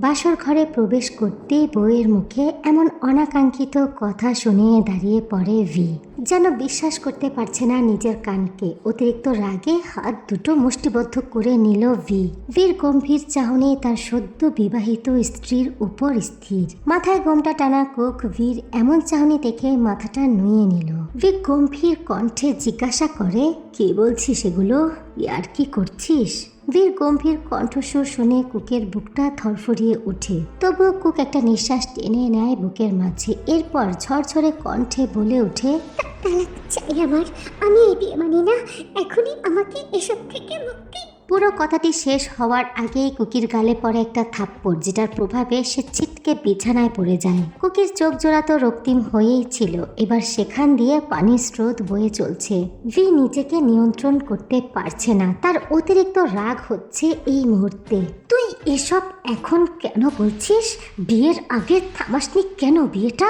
বাসর ঘরে প্রবেশ করতেই বউয়ের মুখে এমন অনাকাঙ্ক্ষিত কথা শুনে দাঁড়িয়ে পড়ে ভি। যেন বিশ্বাস করতে পারছে না নিজের কানকে। অতিরিক্ত রাগে হাত দুটো মুষ্টিবদ্ধ করে নিল ভির গম্ভীর চাহনি তার সদ্য বিবাহিত স্ত্রীর উপর স্থির। মাথায় গোমটা টানা কুক ভির এমন চাহনি দেখে মাথাটা নুয়ে নিল। ভি গম্ভীর কণ্ঠে জিজ্ঞাসা করে, কি বলছিস এগুলো? ইয়ার কি করছিস? ভির গম্ভীর কণ্ঠস্বর শুনে কুকের বুকটা ধরফরিয়ে ওঠে। তবুও কুক একটা নিঃশ্বাস টেনে নেয় বুকের মাঝে। এরপর ঝরঝরে কণ্ঠে বলে ওঠে, চাই আমার, আমি এই বিয়ে মানি না। এখনই আমাকে এসব থেকে মুক্তি। পুরো কথাটি শেষ হওয়ার আগেই কুকির গালে পড়ে একটা থাপ্পড়, যেটার প্রভাবে সে ছিটকে বিছানায় পড়ে যায়। কুকির চোখ জোড়া তো রক্তিম হয়েই ছিল, এবার সেখান দিয়ে পানির স্রোত বয়ে চলছে। ভি নিজেকে নিয়ন্ত্রণ করতে পারছে না। তার অতিরিক্ত রাগ হচ্ছে এই মুহূর্তে। তুই এসব এখন কেন বলছিস? বিয়ের আগে থামাসনি কেন বিয়েটা?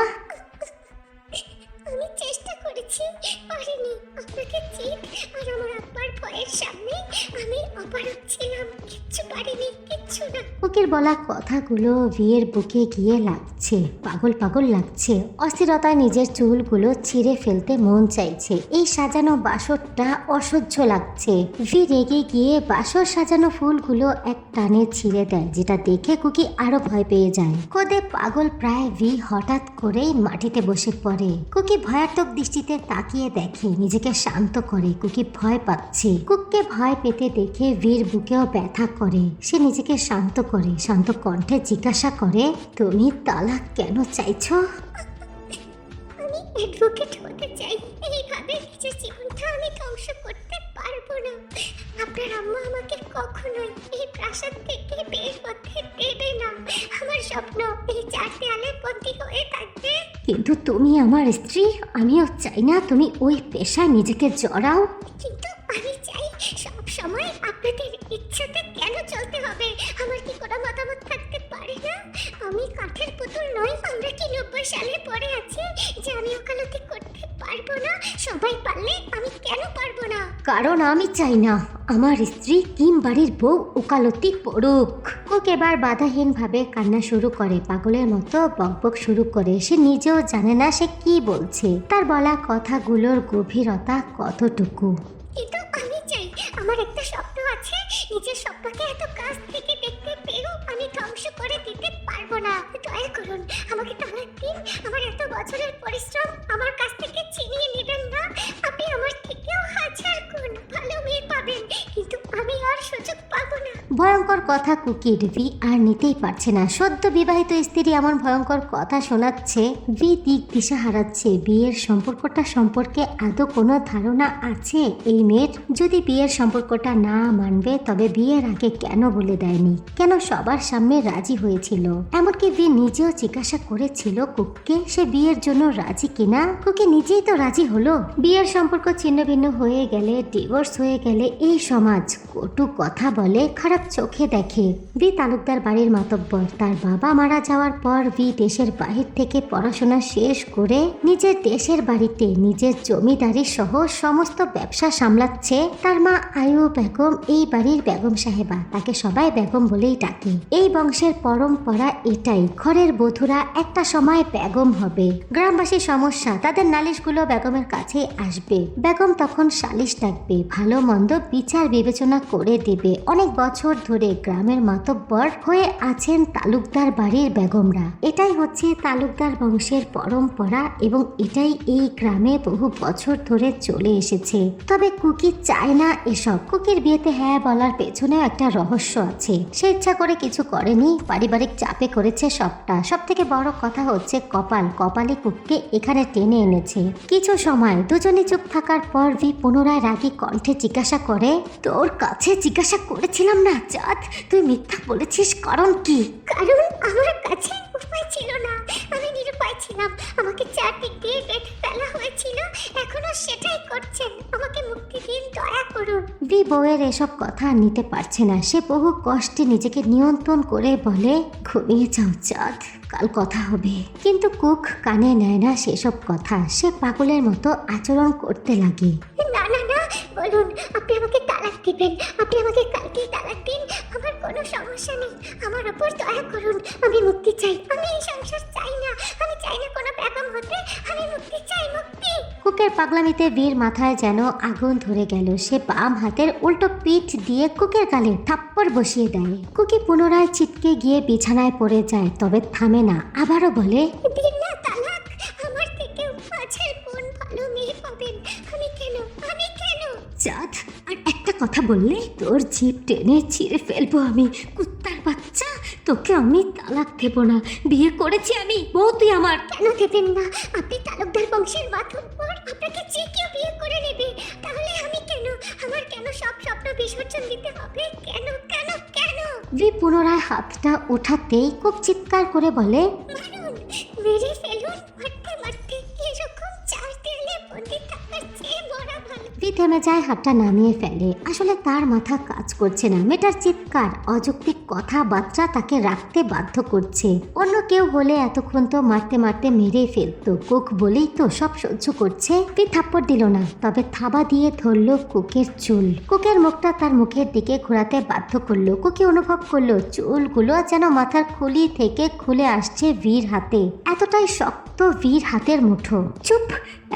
আমি চেষ্টা করেছি, পারিনি। আপনাকে জিত আর আমার আব্বার ভয়ের সামনে আমি অপারগ ছিলাম। কিচ্ছু পারিনি, কিচ্ছু না। কুকির বলা কথাগুলো ভিয়ের বুকে গিয়ে লাগছে, পাগল পাগল লাগছে। অস্থিরতায় নিজের চুলগুলো ছিঁড়ে ফেলতে মন চাইছে। এই সাজানো বাসরটা অসহ্য লাগছে। ভি রেগে গিয়ে বাসর সাজানো ফুলগুলো এক টানে ছিঁড়ে দেয়, যেটা দেখে কুকি আরো ভয় পেয়ে যায়। খোদে পাগল প্রায় ভি হঠাৎ করেই মাটিতে বসে পড়ে। কুকি ভয়াত্মক দৃষ্টিতে তাকিয়ে দেখে, নিজেকে শান্ত করে। কুকি ভয় পাচ্ছে। কুককে ভয় পেতে দেখে ভির বুকেও ব্যথা করে। সে নিজেকে শান্ত করে শান্ত কণ্ঠে জিজ্ঞাসা করে, তুমি তালাক কেন চাইছো? আমি অ্যাডভোকেট হতে চাই। এইভাবে নিজের জীবনটা আমি ধ্বংস করতে পারবো না। আপনার আম্মা আমাকে কখনোই এই প্রাসাদ থেকে বের হতে দেবে না। আমার স্বপ্ন এই চার দেয়ালের বন্দী হয়ে থাকবে। কিন্তু তুমি আমার স্ত্রী, আমিও চাই না তুমি ওই পেশায় নিজেকে জড়াও। কিন্তু আমি চাই সব সময় আপনাদের ইচ্ছাতে কেন চলতে হবে? আমার কি কোনো মতামত থাকতে পারে না? আমি কাঠের পুতুল নই। আমরা কি 90 সালে পড়ে আছি যে আমি ওকালতি করতে পারবো না? সবাই পারলে আমি কেন পারবো না? কারণ আমি চাই না আমার স্ত্রী কিম বাড়ির বউ ওকালতি পড়ুক। কুক এবার বাধাহীন ভাবে কান্না শুরু করে, পাগলের মতো বকবক শুরু করে। সে নিজেও জানে না সে কি বলছে। তার বলা কথাগুলোর গভীরতা কতটুকু। কিন্তু আমি চাই, আমার একটা স্বপ্ন আছে। নিজের স্বপ্নকে এত কাছ থেকে দেখতে পেয়েও আমি ধ্বংস করে দিতে পারবো না। দয়া করুন, আমাকে তালাক দিন। আমার এত বছরের পরিশ্রম আমার কাছ থেকে ছিনিয়ে নেবেন না। আপনি আমার থেকেও হাজার গুণ ভালো মেয়ে পাবেন, কিন্তু আমি আর সুযোগ পাবো না। ভয়ঙ্কর কথা কুকির। ভি আর নিতেই পারছে না। সদ্য বিবাহিত স্ত্রী এমন ভয়ঙ্কর কথা শোনাচ্ছে। ভি দিক দিশা হারাচ্ছে। বিয়ের সম্পর্কটা সম্পর্কে আদৌ কোনো ধারণা আছে এই মেয়ের? যদি বিয়ের সম্পর্কটা না মানবে তবে বিয়ের আগে কেন বলে দেয়নি? কেন সবার সামনে রাজি হয়েছিল? এমনকি ভি নিজেও জিজ্ঞাসা করেছিল কুককে সে বিয়ের জন্য রাজি কিনা। কুকি নিজেই তো রাজি হলো। বিয়ের সম্পর্ক ছিন্ন ভিন্ন হয়ে গেলে, ডিভোর্স হয়ে গেলে এই সমাজ কটু কথা বলে, খারাপ চোখে দেখে। ভি তালুকদার বাড়ির মাতব্বর। তার বাবা মারা যাওয়ার পর ভি দেশের বাহির থেকে পড়াশোনা শেষ করে নিজের দেশের বাড়িতে নিজের জমিদারি সহ সমস্ত ব্যবসা সামলাচ্ছে। তার মা আয়ু বেগম এই বাড়ির বেগম সাহেবা। তাকে সবাই বেগম বলেই ডাকে। এই বংশের পরম্পরা এটাই, ঘরের বধূরা একটা সময় বেগম হবে। গ্রামবাসীর সমস্যা, তাদের নালিশগুলো বেগমের কাছে আসবে। বেগম তখন সালিশ ডাকবে, ভালো মন্দ বিচার বিবেচনা করে দেবে। অনেক বছর ধরে গ্রামের মাতব্বর হয়ে আছেন তালুকদার বাড়ির বেগমরা। এটাই হচ্ছে তালুকদার বংশের পরম্পরা এবং এটাই এই গ্রামে বহু বছর ধরে চলে এসেছে। তবে কুকি চায় না এসব। কুকির বিয়েতে হ্যাঁ বলার পেছনেও একটা রহস্য আছে। সে ইচ্ছা করে কিছু করেনি, পারিবারিক চাপে করেছে সবটা। সব থেকে বড় কথা হচ্ছে কপালে কুককে এখানে টেনে এনেছে। কিছু সময় দুজনে চুপ থাকার পর ভি পুনরায় রাগী কণ্ঠে জিজ্ঞাসা করে, তোর কাছে জিজ্ঞাসা করেছিলাম না চাঁদ, তুই মিথ্যা বলেছিস কারণ কি? কারণ আমার কাছে উপায় ছিল না। আমি নিরুপায় ছিলাম। আমাকে চারদিক দিয়ে বেঁধে ফেলা হয়েছিল। এখনো সেটাই করছেন। আমাকে মুক্তি দিন, দয়া করুন। ভি বউয়ের এসব কথা নিতে পারছে না। সে বহু কষ্টে নিজেকে নিয়ন্ত্রণ করে বলে, ঘুমিয়ে যাও চাঁদ, কাল কথা হবে। কিন্তু কুক কানে নেয় না সেসব কথা। সে পাগলের মতো আচরণ করতে লাগে। না না না, বলুন, আপনি আমাকে তালাক দিবেন, আপনি আমাকে কালকেই তালাক দিন, আমার কোনো সমস্যা নেই, আমার ওপর দয়া করুন, আমি মুক্তি চাই, আমি এই সংসার চাই না, আমি চাই না কোনো বেগম হতে, আমি মুক্তি চাই, মুক্তি। কুকের পাগলামিতে বীর মাথায় যেন আগুন ধরে গেল। সে বাম হাতের উল্টো পিঠ দিয়ে কুকের গালে থাপ্পড় বসিয়ে দেয়। কুকি পুনরায় ছিটকে গিয়ে বিছানায় পড়ে যায়, তবে থামে না, আবারও বলে, দিন না তালাক, আমার থেকেও 5 গুণ ভালো মেয়ে পাবেন, আমি কেন, আমি কেন? চাঁদ, আর একটা কথা বললে তোর জিভ টেনে ছিঁড়ে ফেলবো আমি, কুত্তার বাচ্চা। তোকে আমি তালাক দেব না, বিয়ে করেছি আমি, বউ তুই আমার। কেন দেবেন না? আপনি তালুকদার বংশের মাথুর, আপনাকে যে কেউ বিয়ে করে নেবে, তাহলে আমি কেন, আমার কেন সব স্বপ্ন বিসর্জন দিতে হবে? কেন কেন কেন? বি পুনরায় হাতটা ওঠাতেই কুক চিৎকার করে বলে, মারুন, মেরে ফেলুন, মারতে মারতে এরকম 4 দেয়ালে বন্দি থাকার চেয়ে মরা ভালো। বি থেমে যায়, হাতটা নামিয়ে ফেলে। আসলে তার মাথা কাজ করছে না। মেয়েটার চিৎকার, অযৌক্তিক কথাবার্তা তাকে রাখতে বাধ্য করছে। অন্য কেউ হলে এতক্ষণ তো মারতে মারতে মেরেই ফেলতো। কুক বলেই তো সব সহ্য করছে। বি থাপ্পড় দিল না, তবে থাবা দিয়ে ধরলো কুকের চুল। কুকের মুখটা তার মুখের দিকে ঘোরাতে বাধ্য করলো। কুকি অনুভব করলো চুলগুলো যেন মাথার খুলি থেকে খুলে আসছে বীর হাতে। এতটাই শক্ত বীর হাতের মুঠো। চুপ,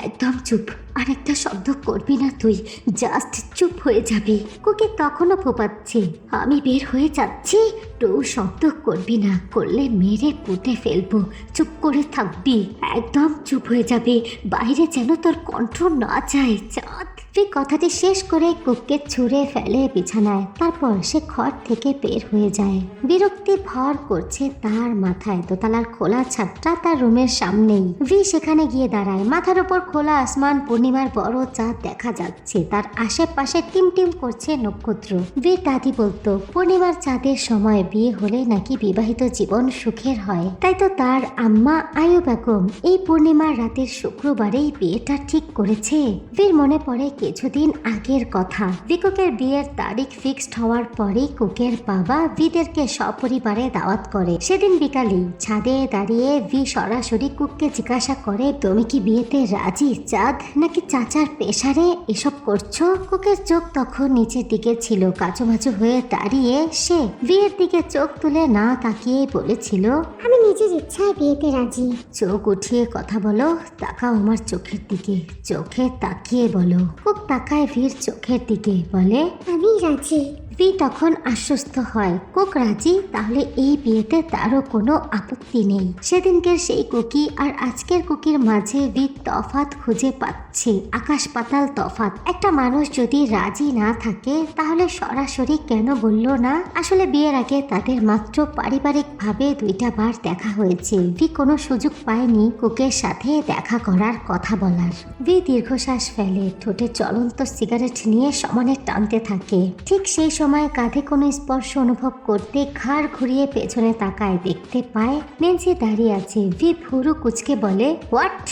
একদম চুপ, আর একটা শব্দ করবি না তুই, জাস্ট চুপ হয়ে যাবি। কুকি তখনও ফোপাচ্ছে, আমি বের হয়ে যাচ্ছি, তো শব্দ করবি না, করলে মেরে পুঁতে ফেলবো। চুপ করে থাকবি, একদম চুপ হয়ে যাবে, বাইরে যেন তোর কণ্ঠ না যায়। চাঁদ। কথাটি শেষ করে কুককে ছুঁড়ে ফেলে বিছানায়। তারপর সে ঘর থেকে বের হয়ে যায়। বিরক্তি ভর করছে তার মাথায়। দোতলার খোলা ছাদটা তার রুমের সামনেই। ভি সেখানে গিয়ে দাঁড়ায়। মাথার উপর খোলা আসমান, পূর্ণিমার বড় চাঁদ দেখা যাচ্ছে। তার আশেপাশে টিমটিম করছে নক্ষত্র। ভি দাদি বলতো পূর্ণিমার চাঁদের সময় বিয়ে হলে নাকি বিবাহিত জীবন সুখের হয়। তাই তো তার আম্মা আয়ু বেগম এই পূর্ণিমার রাতের শুক্রবারেই বিয়েটা ঠিক করেছে। ভির মনে পড়ে কিছুদিন আগের কথা। কুকের বিয়ের তারিখ ফিক্সড হওয়ার পরেই কুকের বাবা ভিদেরকে সপরিবারে দাওয়াত করে। সেদিন বিকালেই ছাদে দাঁড়িয়ে ভি সরাসরি কুককে জিজ্ঞাসা করে, তুমি কি বিয়েতে রাজি চাঁদ, নাকি চাচার পেশারে এসব করছো? কুকের চোখ তখন নিচের দিকে ছিল। কাচুমাচু হয়ে দাঁড়িয়ে সে বিয়ের দিকে চোখ তুলে না তাকিয়ে বলেছিল, আমি নিজের ইচ্ছায় বিয়েতে রাজি। চোখ উঠিয়ে কথা বলো, তাকাও আমার চোখের দিকে, চোখে তাকিয়ে বলো। কুক তাকায় ভির চোখের দিকে, বলে, আমি রাজি। ভি তখন আশ্বস্ত হয়, কুক রাজি, তাহলে এই বিয়েতে তারও কোনো আপত্তি নেই। সেদিনকের সেই কুকি আর আজকের কুকির মাঝে ভি তফাৎ খুঁজে পাচ্ছে, আকাশ পাতাল তফাৎ। একটা মানুষ যদি রাজি না থাকে তাহলে সরাসরি কেন বলল না? আসলে বিয়ের আগে তাদের মাত্র পারিবারিকভাবে 2টা বার দেখা হয়েছে। ভি কোনো সুযোগ পায়নি কুকের সাথে দেখা করার, কথা বলার। ভি দীর্ঘশ্বাস ফেলে, ঠোঁটে জ্বলন্ত সিগারেট নিয়ে সমানে টানতে থাকে। ঠিক সেই সময় কাঁধে কোনো স্পর্শ অনুভব করতে ঘাড় ঘুরিয়ে পেছনে তাকায়, দেখতে পায় নেন্সি দাঁড়িয়ে আছে। ভি ভুরু কুচকে বলে, হোয়াট?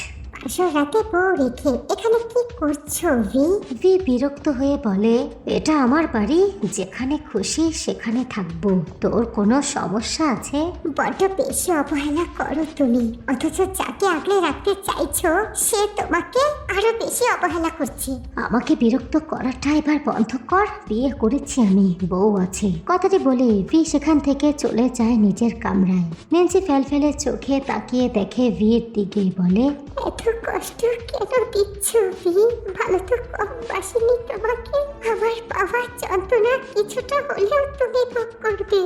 আসল রাতে বউ রেখে এখানে কি করছো ভি? ভি বিরক্ত হয়ে বলে, এটা আমার বাড়ি, যেখানে খুশি সেখানে থাকবো, তোর কোনো সমস্যা আছে? বড্ড বেশি অবহেলা করো তুমি, অথচ যাকে আগলে রাখতে চাইছো সে তোমাকে আরো বেশি অবহেলা করছে। আমাকে বিরক্ত করাটা এবার বন্ধ কর, বিয়ে করেছি আমি, বউ আছে। কথাটি বলে ভি সেখান থেকে চলে যায় নিজের কামরায়। নেন্সি ফেলফেলে চোখে তাকিয়ে দেখে ভির দিকে, বলে, এত কষ্ট কেন দিচ্ছ ভি? ভালো তো কম বাসিনি তোমাকে। আমার বাবার যন্ত্রণা কিছুটা হলেও তুমি ভোগ করবে।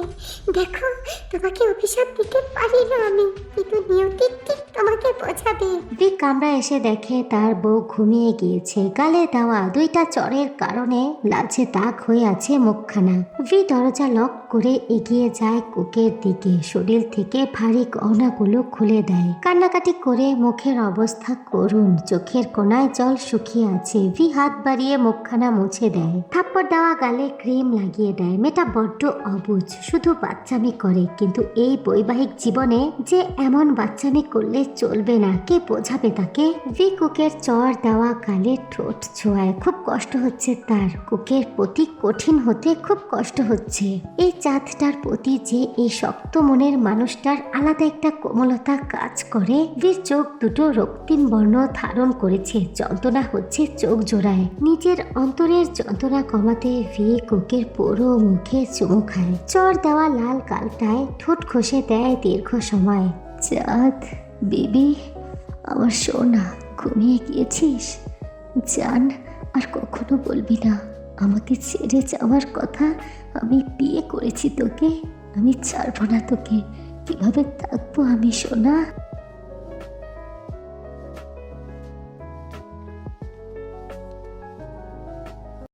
দেখো, তোমাকে অভিশাপ দিতে পারি না আমি, কিন্তু নিয়তি ঠিক তোমাকে বোঝাবে। ভি কামরায় এসে দেখে তার বউ ঘুমিয়ে গিয়েছে। গালে দেওয়া 2টা চড়ের কারণে লালচে দাগ হয়ে আছে মুখখানা। ভি দরজা লক করে এগিয়ে যায় কুকের দিকে। শরীর থেকে ভারী গহনাগুলো খুলে দেয়। কান্নাকাটি করে মুখের অবস্থা করুণ, চোখের কোনায় জল শুকিয়ে আছে। ভি হাত বাড়িয়ে মুখখানা মুছে দেয়। থাপ্পড় দেওয়া গালে ক্রিম লাগিয়ে দেয়। মেয়েটা বড্ড অবুঝ, শুধু বাচ্চামি করে, কিন্তু এই বৈবাহিক জীবনে যে এমন বাচ্চামি করলে চলবে না, কে বোঝাবে তাকে? ভি কুকের চর জ্বর দেওয়া গালে ঠোঁট ছোঁয়ায় খুব কষ্ট হচ্ছে তার। কুকের প্রতি কঠিন হতে খুব কষ্ট হচ্ছে। এই চাঁদটার প্রতি যে এই শক্ত মনের মানুষটার আলাদা একটা কোমলতা কাজ করে। বীর চোখ দুটো রক্তিম বর্ণ ধারণ করেছে, যন্ত্রণা হচ্ছে চোখ জোড়ায়। নিজের অন্তরের যন্ত্রণা কমাতে ভি কুকের পুরো মুখে চুমু খায়। জ্বর দেওয়া লাল গালটায় ঠোঁট ঘষে দেয় দীর্ঘ সময়। চাঁদ বেবি, আমার সোনা, ঘুমিয়ে গিয়েছিস? জান, আর কখনো বলবি না আমাকে ছেড়ে যাওয়ার কথা। আমি বিয়ে করেছি তোকে, আমি ছাড়বো না তোকে। কিভাবে থাকবো আমি সোনা?